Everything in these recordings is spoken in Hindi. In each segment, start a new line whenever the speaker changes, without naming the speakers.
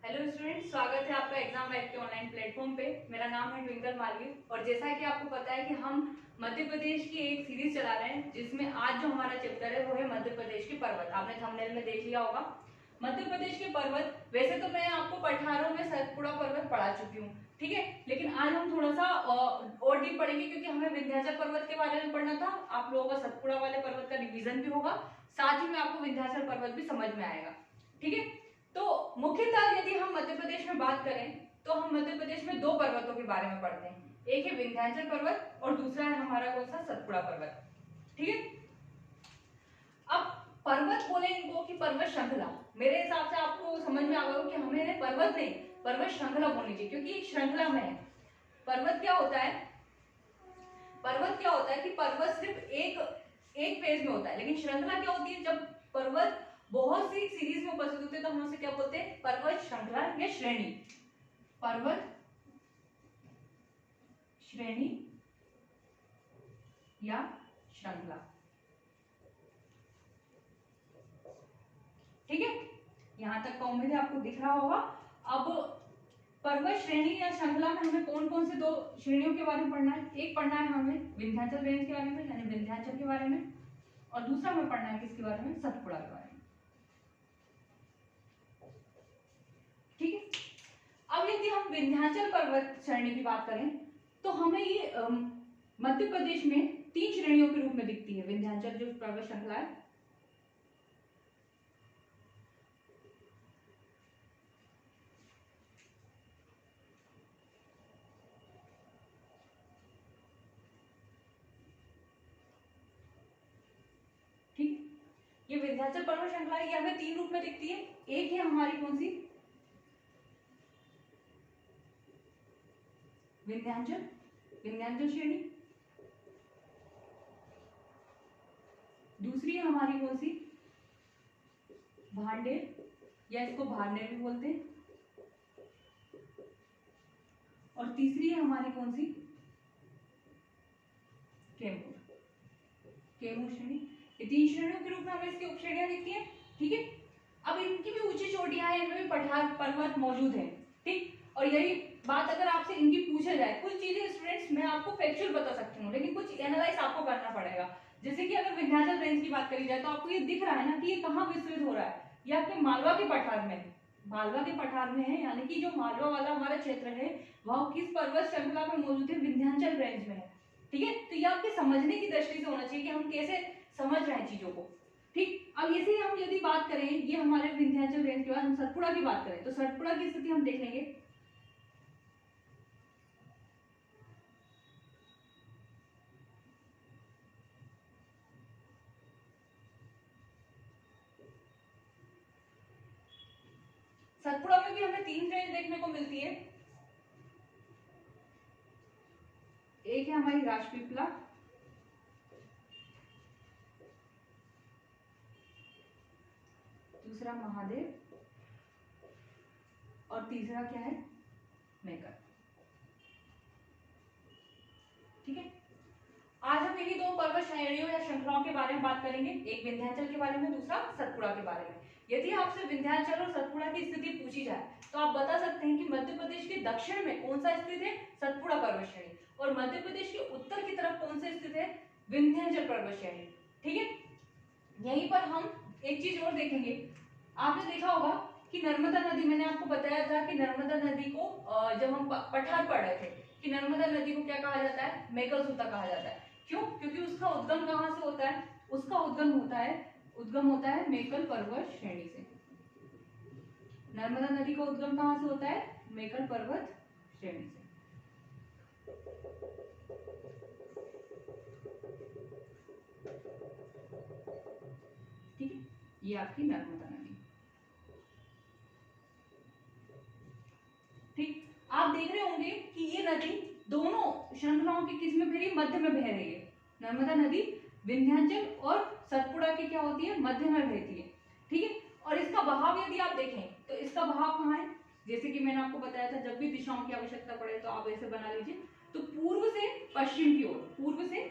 हेलो स्टूडेंट, स्वागत है आपका एग्जाम लाइव के ऑनलाइन प्लेटफॉर्म पे। मेरा नाम है ट्विंकल मालवीय और जैसा कि आपको पता है कि हम मध्य प्रदेश की एक सीरीज चला रहे हैं जिसमें आज जो हमारा चैप्टर है वो है मध्य प्रदेश के पर्वत। आपने थंबनेल में देख लिया होगा मध्य प्रदेश के पर्वत। वैसे तो मैं आपको पठारों में सतपुड़ा पर्वत पढ़ा चुकी हूँ, ठीक है, लेकिन आज हम थोड़ा सा और डीप पढ़ेंगे क्योंकि हमें विंध्याचल पर्वत के बारे में पढ़ना था। आप लोगों का सतपुड़ा वाले पर्वत का रिवीजन भी होगा, साथ ही में आपको विंध्याचल पर्वत भी समझ में आएगा, ठीक है। तो मुख्यतः यदि हम मध्य प्रदेश में बात करें तो हम मध्य प्रदेश में दो पर्वतों के बारे में पढ़ते हैं, एक है विंध्याचल पर्वत और दूसरा है हमारा कौन सा, सतपुड़ा पर्वत, ठीक है। अब पर्वत बोले इनको कि पर्वत श्रृंखला, मेरे हिसाब से आपको समझ में आ गया कि हमें पर्वत नहीं पर्वत श्रृंखला बोलनी चाहिए क्योंकि एक श्रृंखला में है। पर्वत क्या होता है, पर्वत क्या होता है कि पर्वत सिर्फ एक फेज में होता है, लेकिन श्रृंखला क्या होती है, जब पर्वत बहुत सी सीरीज में उपस्थित होते हैं तो हम उसे क्या बोलते हैं, पर्वत श्रृंखला या श्रेणी। पर्वत श्रेणी या श्रृंखला, ठीक है। यहां तक का उम्मीद है आपको दिख रहा होगा। अब पर्वत श्रेणी या श्रृंखला में हमें कौन कौन से दो श्रेणियों के बारे में पढ़ना है, एक पढ़ना है हमें विंध्याचल रेंज के बारे में यानी विंध्याचल के बारे में, और दूसरा हमें पढ़ना है किसके बारे में, सतपुड़ा के बारे में, ठीक है। अब यदि हम विंध्याचल पर्वत श्रेणी की बात करें तो हमें ये मध्य प्रदेश में तीन श्रेणियों के रूप में दिखती है। विंध्याचल जो पर्वत श्रृंखला है, ठीक है, ये विंध्याचल पर्वत श्रृंखला ये हमें तीन रूप में दिखती है। एक है हमारी कौन सी, विंध्याचल श्रेणी, दूसरी है हमारी कौन सी, भांडेर या इसको भारनेर भी बोलते हैं, और तीसरी है हमारी कौन सी, कैमूर श्रेणी। ये तीन श्रेणियों के रूप में हमें इसकी उपश्रेणियां दिखती हैं, ठीक है। अब इनकी भी ऊंची चोटियां हैं, इनमें भी पठार पर्वत मौजूद है, ठीक। और यही बात अगर आपसे इनकी पूछा जाए, कुछ चीजें स्टूडेंट्स मैं आपको फैक्चुअल बता सकती हूँ लेकिन कुछ एनालाइज आपको करना पड़ेगा। जैसे कि अगर विंध्याचल रेंज की बात करी जाए तो आपको ये दिख रहा है ना कि ये कहाँ विस्तृत हो रहा है, ये आपके मालवा के पठार में है, मालवा के पठार में है, यानी कि जो मालवा वाला हमारा क्षेत्र है वह किस पर्वत श्रृंखला में मौजूद है, विंध्याचल रेंज में है, ठीक है। तो ये आपके समझने की दृष्टि से होना चाहिए कि हम कैसे समझ रहे हैं चीजों को, ठीक। अब ऐसे हम यदि बात करें ये हमारे विंध्याचल रेंज के बाद हम सतपुड़ा की बात करें तो सतपुड़ा की स्थिति हम देख लेंगे। सतपुड़ा में भी हमें तीन रेंज देखने को मिलती है, एक है हमारी राजपीपला, दूसरा महादेव और तीसरा क्या है, मेकर, ठीक है। आज हम इन्हीं दो पर्वत श्रेणियों या श्रृंखलाओं के बारे में बात करेंगे, एक विंध्याचल के बारे में, दूसरा सतपुड़ा के बारे में। यदि आपसे विंध्याचल और सतपुड़ा की स्थिति पूछी जाए तो आप बता सकते हैं कि मध्य प्रदेश के दक्षिण में कौन सा स्थित है, सतपुड़ा पर्वत श्रेणी, और मध्य प्रदेश के उत्तर की तरफ कौन सा स्थित है, विंध्याचल पर्वत श्रेणी, ठीक है। यहीं पर हम एक चीज और देखेंगे, आपने देखा होगा कि नर्मदा नदी, मैंने आपको बताया था कि नर्मदा नदी को जब हम पठार पढ़ रहे थे कि नर्मदा नदी को क्या कहा जाता है, मेकलसूता कहा जाता है। क्यों, क्योंकि उसका उद्गम कहाँ से होता है, उसका उद्गम होता है मेकल पर्वत श्रेणी से। नर्मदा नदी का उद्गम कहाँ से होता है, मेकल पर्वत श्रेणी से, ठीक है। ये आपकी नर्मदा नदी, ठीक। आप देख रहे होंगे कि ये नदी दोनों श्रृंखलाओं के किस में बह रही है, मध्य में बह रही है। नर्मदा नदी विंध्याचल और सतपुड़ा की क्या होती है, मध्य में बहती है, ठीक है। और इसका बहाव यदि आप देखें तो इसका बहाव कहाँ है, जैसे कि मैंने आपको बताया था जब भी दिशाओं की आवश्यकता पड़े तो आप ऐसे बना लीजिए, तो पूर्व से पश्चिम की ओर, पूर्व से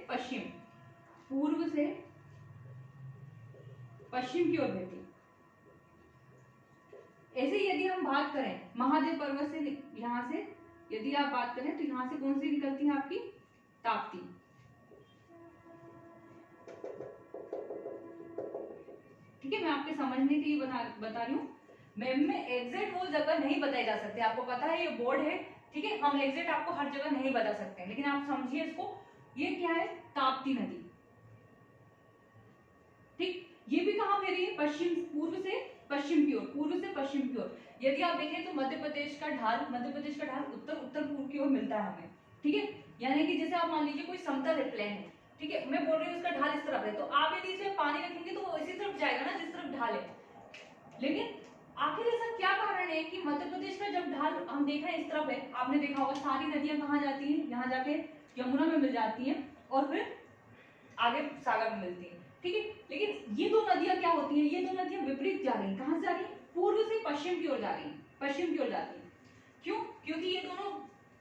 पश्चिम की ओर बहती है, ऐसे ही यदि हम बात करें महादेव पर्वत से, यहाँ से यदि आप बात करें तो यहाँ से कौन सी निकलती है आपकी, ताप्ती। ठीक है, मैं आपके समझने के लिए बता रही हूँ। मैम में एग्जैक्ट वो जगह नहीं बताई जा सकती, आपको पता है ये बोर्ड है, ठीक है, हम एग्जैक्ट आपको हर जगह नहीं बता सकते हैं, लेकिन आप समझिए इसको, ये क्या है, ताप्ती नदी। ठीक, ये भी कहाँ बह रही है, पश्चिम, पूर्व से पश्चिम की ओर, पूर्व से पश्चिम की ओर। यदि आप देखें तो मध्य प्रदेश का ढाल उत्तर उत्तर पूर्व की ओर मिलता है हमें। ठीक है, यानी कि जैसे आप मान लीजिए कोई समतल है, प्लेन है, ठीक है, मैं बोल रही हूँ इसका ढाल इस तरफ है, तो आप यदि इसमें पानी रखेंगे तो वो इसी तरफ जाएगा ना जिस तरफ ढाल है। लेकिन आखिर ऐसा क्या कारण है कि मध्य प्रदेश का जब ढाल हम देख रहे हैं इस तरफ है, आपने देखा होगा सारी नदियां कहाँ जाती हैं, यहाँ जाके यमुना में मिल जाती हैं और फिर आगे सागर में मिलती हैं। ठीक है, लेकिन ये दो नदियां क्या होती हैं, ये दो नदियां विपरीत जा रही हैं, कहाँ से जा रही हैं, पूर्व से पश्चिम की ओर जा रही हैं, पश्चिम की ओर जाती हैं। क्यों, क्योंकि ये दोनों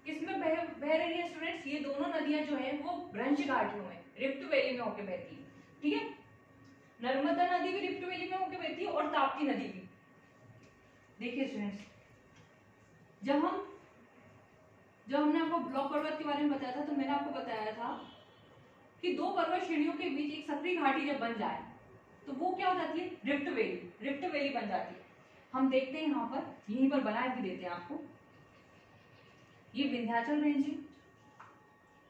किसमें बह रही है स्टूडेंट्स, ये दोनों नदियां जो है वो ब्रंश घाटियों में, रिफ्ट वैली में होकर बहती है। ठीक है, नर्मदा नदी भी रिफ्ट वैली में होकर बहती है और ताप्ती नदी भी। देखिए स्टूडेंट्स, जब हमने आपको ब्लॉक पर्वत के बारे में बताया था तो मैंने आपको बताया था कि दो पर्वत श्रेणियों के बीच एक सक्रिय घाटी जब बन जाए तो वो क्या हो जाती है, रिफ्ट वैली बन जाती है। हम देखते हैं यहाँ पर, यहीं पर बना भी देते हैं आपको, ये विंध्याचल रेंज है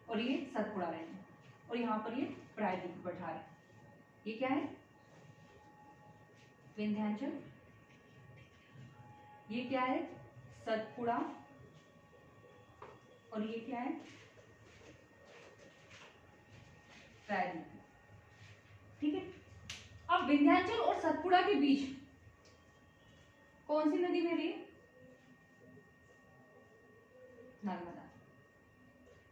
और ये सतपुड़ा रेंज है और यहाँ पर ये प्रायद्वीप पठार है। ये क्या है, विंध्याचल, ये क्या है, सतपुड़ा, और ये क्या है, प्रायद्वीप। ठीक है, अब विंध्याचल और सतपुड़ा के बीच कौन सी नदी बह रही है, नर्मदा।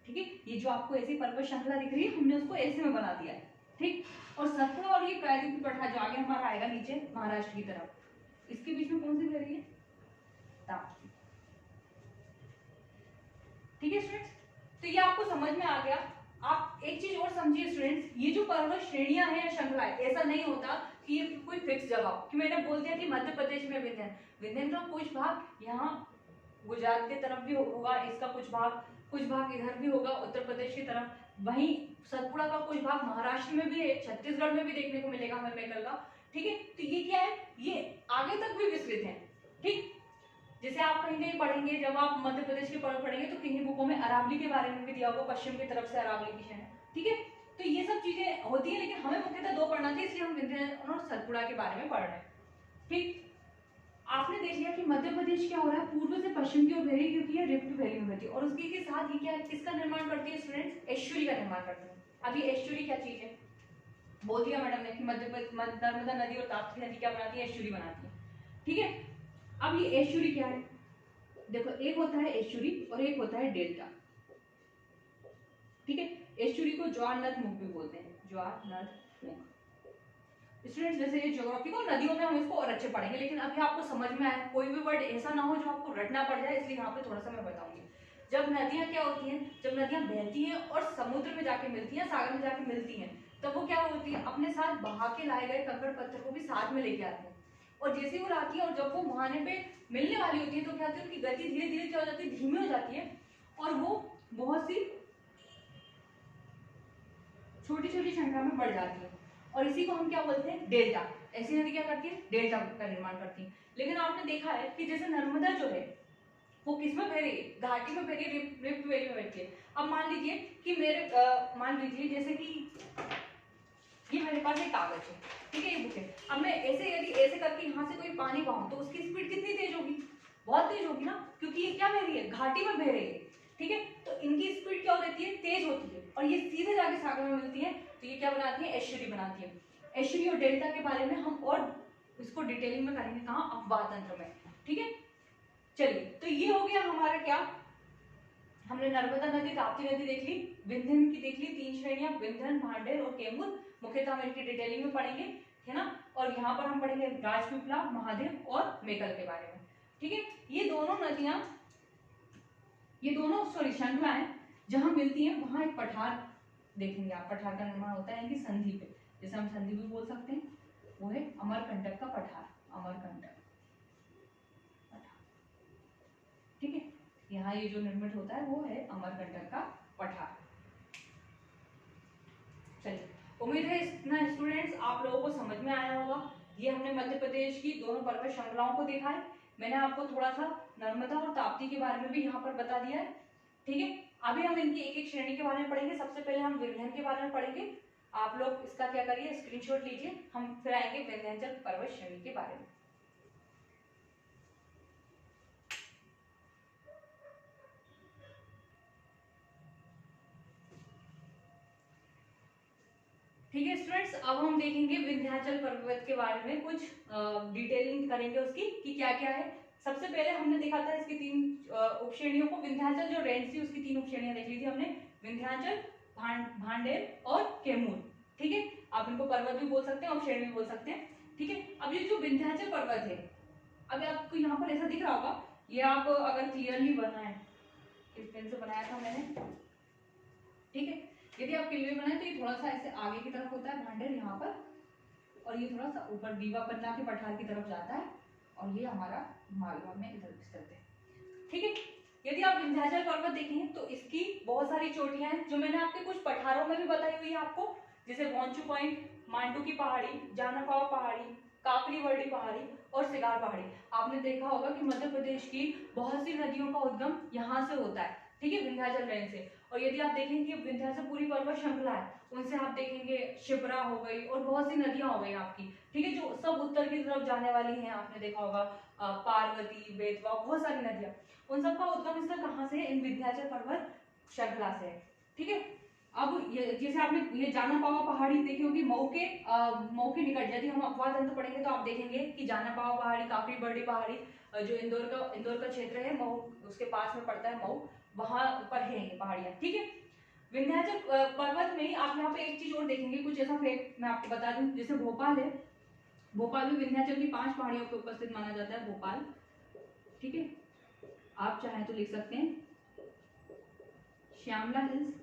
ठीक है, ये जो आपको ऐसी पर्वत श्रृंखला दिख रही है हमने उसको ऐसे में बना दिया है। ठीक, और सतपुड़ा और ये प्रायद्वीप पठार जो आगे हमारा आएगा नीचे महाराष्ट्र की तरफ, इसके बीच में कौन सी बह रही है, ताप्ती। ठीक है स्टूडेंट्स, तो ये आपको समझ में आ गया। आप एक चीज और समझिए स्टूडेंट्स, ये जो पर्वत श्रेणियां हैं या श्रृंखला है, ऐसा नहीं होता कि ये कोई फिक्स जगह, कि मैंने बोल दिया कि मध्य प्रदेश में विंध्य का कुछ भाग यहाँ गुजरात की तरफ भी होगा, इसका कुछ भाग इधर भी होगा उत्तर प्रदेश की तरफ, वहीं सतपुड़ा का कुछ भाग महाराष्ट्र में भी है, छत्तीसगढ़ में भी देखने को मिलेगा हमें मेकल का। ठीक है, तो ये क्या है, ये आगे तक भी विस्तृत है। ठीक, जैसे आप कहीं कहीं पढ़ेंगे, जब आप मध्य प्रदेश के पर्वत पढ़ेंगे तो किन्हीं बुकों में अरावली के बारे में भी दिया होगा, पश्चिम की तरफ से अरावली की शहर। ठीक है, तो ये सब चीजें होती है, लेकिन हमें मुख्यतः दो पढ़ना चाहिए, इसलिए हम विंध्याचल और सतपुड़ा के बारे में पढ़ रहे हैं। ठीक, आपने देख लिया कि मध्य प्रदेश क्या हो रहा है, पूर्व से पश्चिम की ओर बह रही है क्योंकि ये रिफ्ट वैली में बहती है, और उसके के साथ ये क्या किसका निर्माण करती है स्टूडेंट्स, एस्चुरी का निर्माण करती है। अब ये एस्चुरी क्या चीज है, बोल दिया मैडम ने कि नर्मदा नदी और ताप्ती नदी क्या बनाती है, एस्चुरी बनाती है। ठीक है, अब ये एस्चुरी क्या है, देखो एक होता है एस्चुरी और एक होता है डेल्टा। ठीक है, एस्चुरी को ज्वार नद मुख भी बोलते हैं, ज्वार नद मुख। स्टूडेंट्स जैसे ये ज्योग्राफी को नदियों में हम इसको और अच्छे पढ़ेंगे, लेकिन अभी आपको समझ में आए, कोई भी वर्ड ऐसा ना हो जो आपको रटना पड़ जाए, इसलिए यहाँ पे थोड़ा सा मैं बताऊंगी। जब नदियां क्या होती हैं, जब नदियां बहती हैं और समुद्र में जाके मिलती हैं, सागर में जाके मिलती हैं, तब वो क्या होती है, अपने साथ बहा के लाए गए कंकड़ पत्थर को भी साथ में लेके आती है, और जैसे वो लाती है और जब वो बहाने पे मिलने वाली होती है तो क्या होती है, उनकी गति धीरे धीरे क्या हो जाती है, धीमी हो जाती है, और वो बहुत सी छोटी छोटी संख्या में बढ़ जाती है, और इसी को हम क्या बोलते हैं, डेल्टा। ऐसी नदी क्या करती है, डेल्टा का निर्माण करती है। लेकिन आपने देखा है कि जैसे नर्मदा जो है वो किस में बह रही है, घाटी में बह रही है, रिफ्ट वैली में बहती है। अब मान लीजिए कि मान लीजिए जैसे कि ये मेरे पास एक कागज है, ठीक है, ये बुक है। अब मैं ऐसे यदि ऐसे करके यहाँ से कोई पानी बहाऊं तो उसकी स्पीड कितनी तेज होगी, बहुत तेज होगी ना, क्योंकि ये क्या बह रही है, घाटी में बह रही है। ठीक है, तो इनकी स्पीड क्या हो जाती है, तेज होती है, और ये सीधे जाके सागर में मिलती है, तो ये क्या बनाती है, एस्चुरी बनाती है। एस्चुरी और डेल्टा के बारे में हम और इसको डिटेलिंग में करेंगे, कहाँ, अपवाद तंत्र में। ठीक है, चलिए, तो ये हो गया हमारा क्या, हमने नर्मदा नदी, ताप्ती नदी देख ली, विंध्यन की देख ली, 3 श्रेणियां, विंध्यन, भांडेर और केमूर, मुख्यतः हम इनकी डिटेलिंग में पढ़ेंगे, है ना। और यहाँ पर हम पढ़ेंगे राजपीपला, महादेव और मेकल के बारे में। ठीक है, ये दोनों नदियां, ये दोनों श्रृंखलाएं जहां मिलती हैं वहां एक पठार देखेंगे आप, पठार का निर्माण होता है इनकी संधि पे, जैसे हम संधि भी बोल सकते हैं, वो है अमरकंटक का पठार, अमरकंटक। यहाँ ये जो निर्मित होता है वो है अमरकंटक का पठार। चलिए, उम्मीद है इतना स्टूडेंट्स आप लोगों को समझ में आया होगा। ये हमने मध्य प्रदेश की दोनों पर्वत श्रृंखलाओं को देखा है। मैंने आपको थोड़ा सा नर्मदा और ताप्ती के बारे में भी यहाँ पर बता दिया है। ठीक है, अभी हम इनकी एक एक श्रेणी के बारे में पढ़ेंगे। सबसे पहले हम विंध्याचल के बारे में पढ़ेंगे। आप लोग इसका क्या करिए, स्क्रीनशॉट लीजिए। हम फिर आएंगे विंध्याचल पर्वत श्रेणी के बारे में। ठीक है स्टूडेंट्स, अब हम देखेंगे विंध्याचल पर्वत के बारे में, कुछ डिटेलिंग करेंगे उसकी कि क्या क्या है। सबसे पहले हमने देखा था इसकी 3 उपश्रेणियों को। विंध्याचल जो रेंज थी उसकी 3 उपश्रेणियां देख ली थी हमने, विंध्याचल, भांडेर और कैमूर। ठीक है, आप इनको पर्वत भी बोल सकते हैं, उपश्रेणी भी बोल सकते हैं। ठीक है, अब ये जो विंध्याचल पर्वत है, अब आपको यहाँ पर ऐसा दिख रहा होगा, ये आप अगर क्लियरली बनाए, इस पेन से बनाया था मैंने। ठीक है, यदि आप क्लियर बनाए तो ये थोड़ा सा ऐसे आगे की तरफ होता है भांडेर यहाँ पर, और ये थोड़ा सा ऊपर दीवा पन्ना के पठार की तरफ जाता है, और ये हमारा मालवा में इधर विस्तृत है। ठीक है, यदि आप विंध्याचल पर्वत देखें तो इसकी बहुत सारी चोटियां हैं, जो मैंने आपके कुछ पठारों में भी बताई हुई है आपको, जैसे वांचू पॉइंट, मांडू की पहाड़ी, जानापाव पहाड़ी, काकड़ी वर्डी पहाड़ी और सिगार पहाड़ी। आपने देखा होगा कि मध्य प्रदेश की बहुत सी नदियों का उद्गम यहाँ से होता है। ठीक है, विंध्याचल रेंज से। और यदि आप देखेंगे विंध्याचल पूरी पर्वत श्रृंखला है, उनसे आप देखेंगे शिप्रा हो गई और बहुत सी नदियां हो गई आपकी। ठीक है, जो सब उत्तर की तरफ जाने वाली हैं। आपने देखा होगा पार्वती, बेतवा, बहुत सारी नदियां, उन सब का उद्गम स्थल कहाँ से है, इन विंध्याचल पर्वत श्रृंखला से है। ठीक है, अब ये जैसे आपने ये जानापावा पहाड़ी देखी होगी, मऊ के निकट, यदि हम अपवाद अंत पढ़ेंगे तो आप देखेंगे कि जानापावा पहाड़ी, काकड़ी बर्डी पहाड़ी, जो इंदौर का क्षेत्र है, मऊ उसके पास में पड़ता है, मऊ, वहां पर है ये पहाड़ियां। ठीक है, विंध्याचल पर्वत में आप यहाँ पे एक चीज और देखेंगे, कुछ ऐसा फैक्ट मैं आपको बता दूं, जैसे भोपाल है, भोपाल भी विंध्याचल की 5 पहाड़ियों पर उपस्थित माना जाता है, भोपाल। ठीक है, आप चाहें तो लिख सकते हैं श्यामला हिल्स,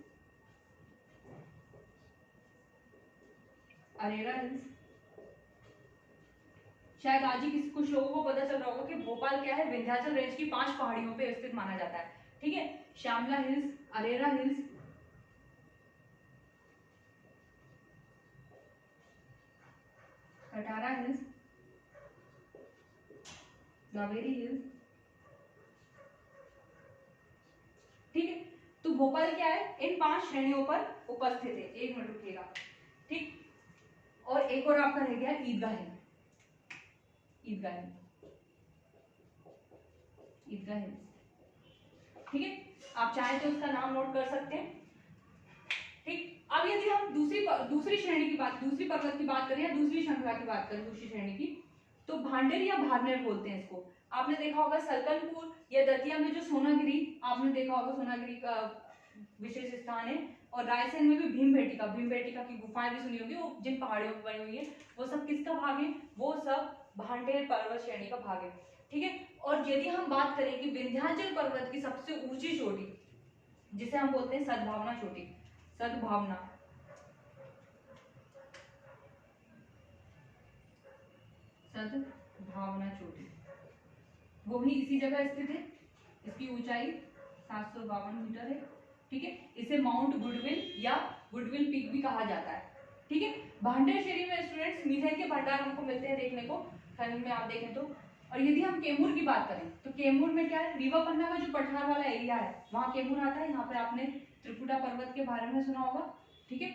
अरेरा हिल्स। शायद आज ही कुछ लोगों को पता चल रहा होगा कि भोपाल क्या है, विंध्याचल रेंज की 5 पहाड़ियों पे स्थित माना जाता है। ठीक है, Shyamla hills, Arera hills, Katara hills, Kaveri hills. ठीक है, तो भोपाल क्या है, इन 5 श्रेणियों पर उपस्थित है। एक मिनट रुकिएगा। ठीक, और एक और आपका रह गया ईदगाह हिल, ईदगाह हिल, ईदगाह हिल। ठीक है, आप चाहें तो उसका नाम नोट कर सकते हैं। ठीक, अब यदि हम दूसरी श्रेणी की बात, दूसरी पर्वत की बात करें या दूसरी श्रृंखला की बात करें, दूसरी श्रेणी की, तो भांडेर या भारनेर बोलते हैं इसको। आपने देखा होगा सलकनपुर या दतिया में जो सोनागिरी, आपने देखा होगा सोनागिरी का विशेष स्थान है। और रायसेन में भी भीमबेटका की गुफाएं भी सुनी होगी, वो जिन पहाड़ियों पर बनी हुई है, वो सब किसका भाग है, वो सब भांडेर पर्वत श्रेणी का भाग है। ठीक है, और यदि हम बात करें कि विंध्याचल पर्वत की सबसे ऊंची चोटी, जिसे हम बोलते हैं सद्भावना चोटी, सद्भावना, सद्भावना चोटी, वो भी इसी जगह स्थित है। इसकी ऊंचाई 752 मीटर है। ठीक है, इसे माउंट गुडविल या गुडविल पीक भी कहा जाता है। ठीक है, भांडेर श्रेणी में स्टूडेंट्स मीथेन के भंडार हमको मिलते हैं देखने को, खनन में आप देखें तो। और यदि हम कैमूर की बात करें तो कैमूर में क्या है, रीवा पन्ना का जो पठार वाला एरिया है, वहां कैमूर आता है। यहाँ पे आपने त्रिकुटा पर्वत के बारे में सुना होगा। ठीक है,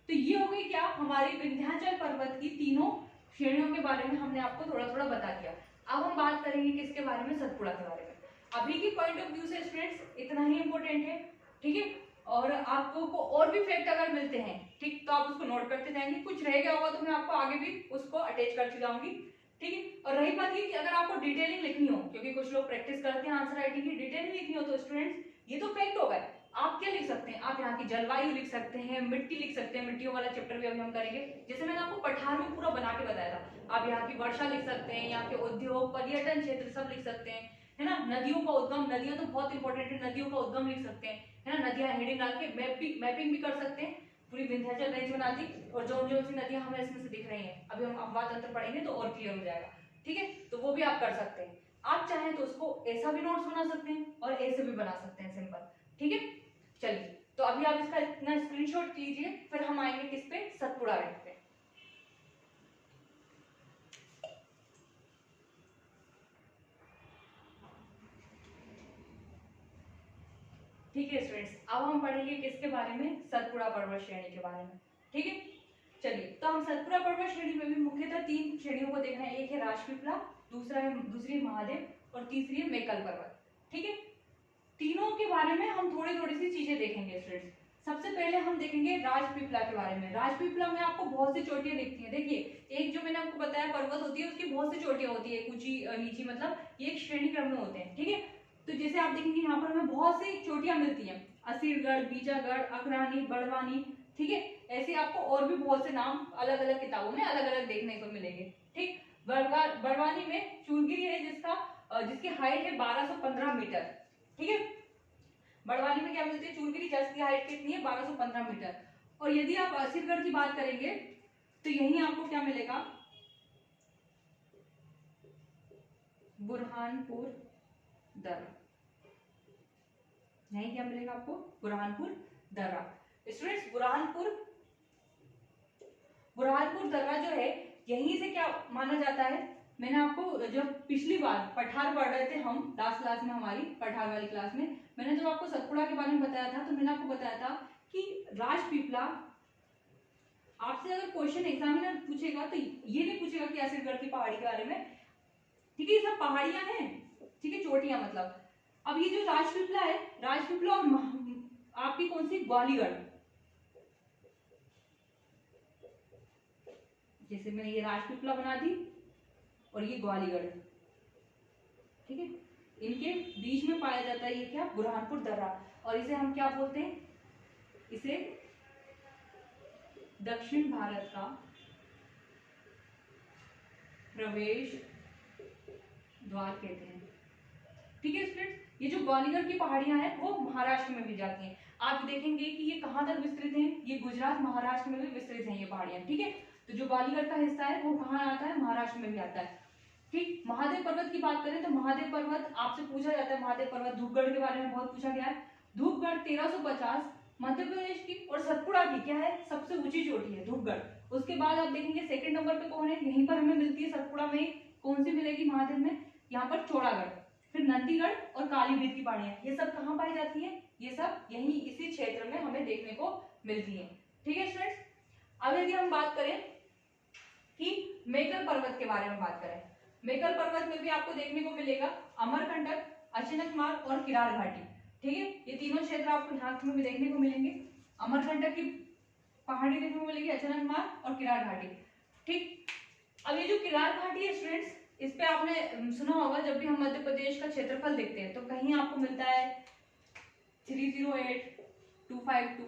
तो ये हो गई क्या, हमारी विंध्याचल पर्वत की तीनों श्रेणियों के बारे में हमने आपको थोड़ा थोड़ा बता दिया। अब हम बात करेंगे किसके बारे में, सतपुड़ा के बारे में। अभी की पॉइंट ऑफ व्यू से स्टूडेंट्स इतना ही इंपॉर्टेंट है। ठीक है, और आपको और भी फैक्ट अगर मिलते हैं, ठीक, तो आप उसको नोट करते जाएंगे। कुछ रह गया होगा तो मैं आपको आगे भी उसको अटैच करती जाऊंगी। ठीक है, और रही बात ये कि अगर आपको डिटेलिंग लिखनी हो, क्योंकि कुछ लोग प्रैक्टिस करते हैं आंसर राइटिंग की, डिटेलिंग लिखनी हो तो स्टूडेंट्स ये तो फैक्ट हो गए, आप क्या लिख सकते हैं, आप यहाँ की जलवायु लिख सकते हैं, मिट्टी लिख सकते हैं, मिट्टियों वाला चैप्टर भी अभी हम करेंगे, जैसे मैंने आपको पठार में पूरा बना के बताया था। आप यहाँ की वर्षा लिख सकते हैं, यहाँ के उद्योग, पर्यटन क्षेत्र सब लिख सकते हैं, है ना। नदियों का उद्गम, नदियां तो बहुत इंपॉर्टेंट है, नदियों का उद्गम लिख सकते हैं, है ना। नदियां हेडिंग डाल के मैपिंग भी कर सकते हैं, पूरी विंध्याचल रेंज बना दी, और जो सी नदियां हमें इसमें से दिख रही हैं, अभी हम अपवाद तंत्र पढ़ेंगे तो और क्लियर हो जाएगा। ठीक है, तो वो भी आप कर सकते हैं। आप चाहें तो उसको ऐसा भी नोट्स बना सकते हैं और ऐसे भी बना सकते हैं, सिंपल। ठीक है, चलिए तो अभी आप इसका इतना स्क्रीनशॉट लीजिए, फिर हम आएंगे किस पे, सतपुड़ा रेट पे। ठीक है स्टूडेंट्स, अब हम पढ़ेंगे किसके बारे में, सतपुड़ा पर्वत श्रेणी के बारे में। ठीक है, चलिए तो हम सतपुड़ा पर्वत श्रेणी में भी मुख्यतः 3 श्रेणियों को देखना है, एक है राजपीपला, दूसरी है महादेव और तीसरी है मेकल पर्वत। ठीक है, तीनों के बारे में हम थोड़ी सी चीजें देखेंगे स्टूडेंट्स। सबसे पहले हम देखेंगे राजपीपला के बारे में। राजपीपला में आपको बहुत सी चोटियां दिखती हैं। देखिए, एक जो मैंने आपको बताया पर्वत होती है, उसकी बहुत सी चोटियां होती है, ऊंची नीची, मतलब ये एक श्रेणी क्रम में होते हैं। ठीक है, तो जैसे आप देखेंगे यहाँ पर हमें बहुत सी चोटियां मिलती हैं, असीरगढ़, बीजागढ़, अकरानी, बड़वानी। ठीक है, ऐसे आपको और भी बहुत से नाम अलग अलग किताबों में अलग अलग देखने को मिलेंगे। ठीक, बड़वानी में चूरगिरी है जिसकी हाइट है 1215 मीटर। ठीक है, बड़वानी में क्या मिलती है, चूरगिरी, जिसकी हाइट कितनी है, 1215 मीटर। और यदि आप असीरगढ़ की बात करेंगे तो यहीं आपको क्या मिलेगा, बुरहानपुर दर्रा। यहीं क्या मिलेगा आपको, बुरहानपुर दर्रा। स्टूडेंट्स, बुरहानपुर दर्रा जो है, यहीं से क्या माना जाता है, मैंने आपको जब पिछली बार पठार पढ़ रहे थे हम लास्ट क्लास में, हमारी पठार वाली क्लास में, मैंने जब आपको सतपुड़ा के बारे में बताया था, तो मैंने आपको बताया था कि राजपीपला, आपसे अगर क्वेश्चन एग्जामिनर पूछेगा तो ये नहीं पूछेगा कि असीरगढ़ की पहाड़ी के बारे में। ठीक है, ये सब पहाड़ियां हैं, ठीक है, चोटियां मतलब। अब ये जो राजपीपला है, राजपीपला और आपकी कौन सी, ग्वालियर, जैसे मैंने ये राजपीपला बना दी और ये ग्वालियर, ठीक है, इनके बीच में पाया जाता है ये क्या, बुरहानपुर दर्रा। और इसे हम क्या बोलते हैं, इसे दक्षिण भारत का प्रवेश द्वार कहते हैं। ठीक है स्टूडेंट्स, ये जो ग्वालियर की पहाड़ियां हैं वो महाराष्ट्र में भी जाती हैं। आप देखेंगे कि ये कहां तक विस्तृत हैं, ये गुजरात महाराष्ट्र में भी विस्तृत हैं ये पहाड़ियां। ठीक है, तो जो ग्वालियर का हिस्सा है वो कहाँ आता है, महाराष्ट्र में भी आता है। ठीक, महादेव पर्वत की बात करें तो महादेव पर्वत आपसे पूछा जाता है, महादेव पर्वत धूपगढ़ के बारे में बहुत पूछा गया है। धूपगढ़ 1350 मध्य प्रदेश की और सतपुड़ा की क्या है, सबसे ऊंची चोटी है धूपगढ़। उसके बाद आप देखेंगे सेकंड नंबर पे कौन है, यहीं पर हमें मिलती है सतपुड़ा में, कौन सी मिलेगी महादेव में, यहाँ पर चौड़ागढ़, फिर नंदीगढ़ और कालीभीत की पहाड़ियां, ये सब कहाँ पाई जाती है, ये सब यहीं इसी क्षेत्र में हमें देखने को मिलती है। ठीक है स्टूडेंट्स, अब यदि हम बात करें कि मेकल पर्वत के बारे में बात करें, मेकल पर्वत में भी आपको देखने को मिलेगा अमरकंटक, अचानकमार और किरार घाटी। ठीक है, ये तीनों क्षेत्र आपको यहाँ में भी देखने को मिलेंगे, अमरकंटक की पहाड़ी देखने को मिलेगी, अचानकमार और किरार घाटी। ठीक, अब ये जो किरार घाटी है स्टूडेंट्स, इस पे आपने सुना होगा, जब भी हम मध्य प्रदेश का क्षेत्रफल देखते हैं तो कहीं आपको मिलता है 308252,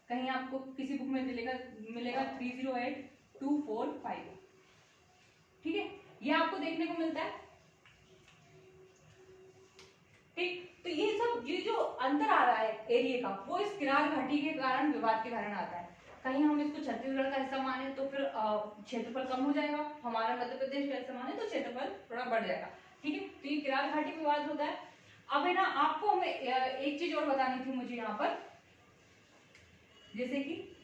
कहीं आपको किसी बुक में मिलेगा 308245। ठीक है, ये आपको देखने को मिलता है। ठीक, तो ये जो अंतर आ रहा है एरिया का, वो इस किरार घाटी के कारण, विवाद के कारण आता है। कहीं हम इसको छत्तीसगढ़ का हिस्सा माने तो फिर क्षेत्रफल कम हो जाएगा, हमारा मध्य प्रदेश का हिस्सा माने तो क्षेत्रफल थोड़ा बढ़ जाएगा। ठीक है, तो ये किरार घाटी विवाद होता है। अब है ना, आपको हमें एक चीज और बतानी थी मुझे यहाँ पर, जैसे कि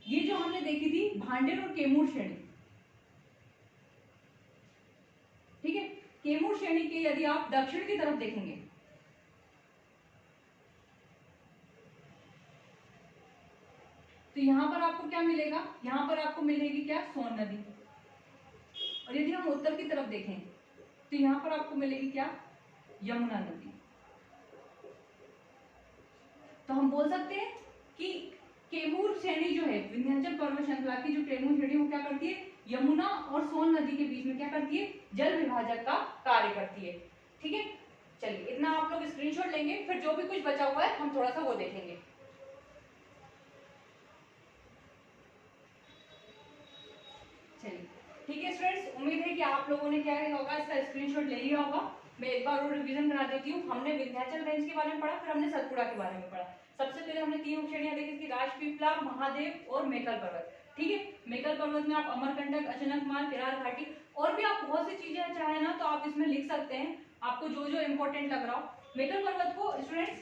ये जो हमने देखी थी भांडेर और कैमूर श्रेणी। ठीक है, कैमूर श्रेणी के यदि आप दक्षिण की तरफ देखेंगे तो यहां पर आपको क्या मिलेगा, यहां पर आपको मिलेगी क्या, सोन नदी। और यदि हम उत्तर की तरफ देखें तो यहां पर आपको मिलेगी क्या, यमुना नदी। तो हम बोल सकते हैं कि कैमूर श्रेणी जो है, विंध्याचल पर्वत श्रृंखला की जो कैमूर श्रेणी वो क्या करती है, यमुना और सोन नदी के बीच में क्या करती है, जल विभाजक का कार्य करती है। ठीक है, चलिए इतना आप लोग स्क्रीनशॉट लेंगे, फिर जो भी कुछ बचा हुआ है हम थोड़ा सा वो देखेंगे। चलिए ठीक है स्टूडेंट्स, उम्मीद है कि आप लोगों ने क्या होगा, इसका स्क्रीनशॉट ले लिया होगा। मैं एक बार और रिवीजन करा देती हूँ। हमने विंध्याचल रेंज के बारे में पढ़ा, फिर हमने सतपुड़ा के बारे में पढ़ा। सबसे पहले हमने 3 श्रेणियां देखी थी, राजपीपला, महादेव और मेकल पर्वत। ठीक है। मेकल पर्वत में आप अमरकंटक, अचानकमार, केरार घाटी और भी आप बहुत सी चीजें चाहे ना तो आप इसमें लिख सकते हैं, आपको जो जो इम्पोर्टेंट लग रहा हो। मेकल पर्वत को स्टूडेंट्स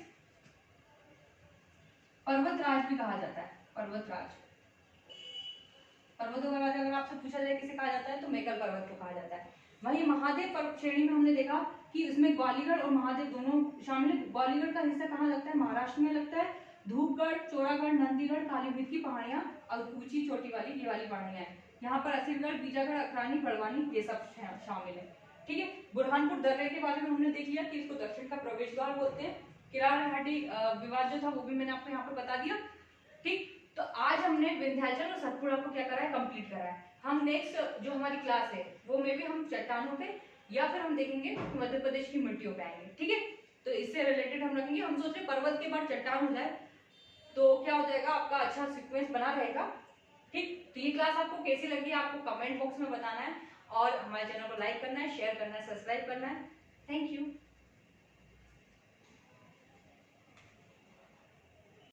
पर्वतराज भी कहा जाता है, पर्वतराज। पर्वतों के बारे में अगर आपसे पूछा जाए किसे कहा जाता है तो मेकल पर्वत को कहा जाता है। वहीं महादेव पर्वत श्रेणी में हमने देखा कि इसमें ग्वालियर और महादेव दोनों शामिल है। ग्वालियर का हिस्सा कहाँ लगता है, महाराष्ट्र में लगता है। धूपगढ़, चौरागढ़, नंदीगढ़, कालीभीत की पहाड़ियां और ऊंची चोटी वाली ये वाली पहाड़ियां हैं। यहाँ पर असीरगढ़, बीजागढ़, अखरानी, बड़वानी ये सब शामिल है। ठीक है। बुरहानपुर दर्रे के बारे में हमने देख लिया कि इसको दक्षिण का प्रवेश द्वार बोलते हैं। केरार घाटी विवाद जो था वो भी मैंने आपको यहाँ पर बता दिया। ठीक, तो आज हमने विंध्याचल और सतपुड़ा को क्या करा है, कंप्लीट करा है। हम नेक्स्ट जो हमारी क्लास है वो में भी हम चट्टानों पे या फिर हम देखेंगे मध्य प्रदेश की मिट्टियों पे आएंगे। ठीक है, तो इससे रिलेटेड हम रखेंगे। हम सोच रहे पर्वत के बाद चट्टान हो जाए तो क्या हो जाएगा, आपका अच्छा सीक्वेंस बना रहेगा। ठीक, तो ये क्लास आपको कैसी लगी आपको कमेंट बॉक्स में बताना है और हमारे चैनल को लाइक करना है, शेयर करना है, सब्सक्राइब करना है। Thank you.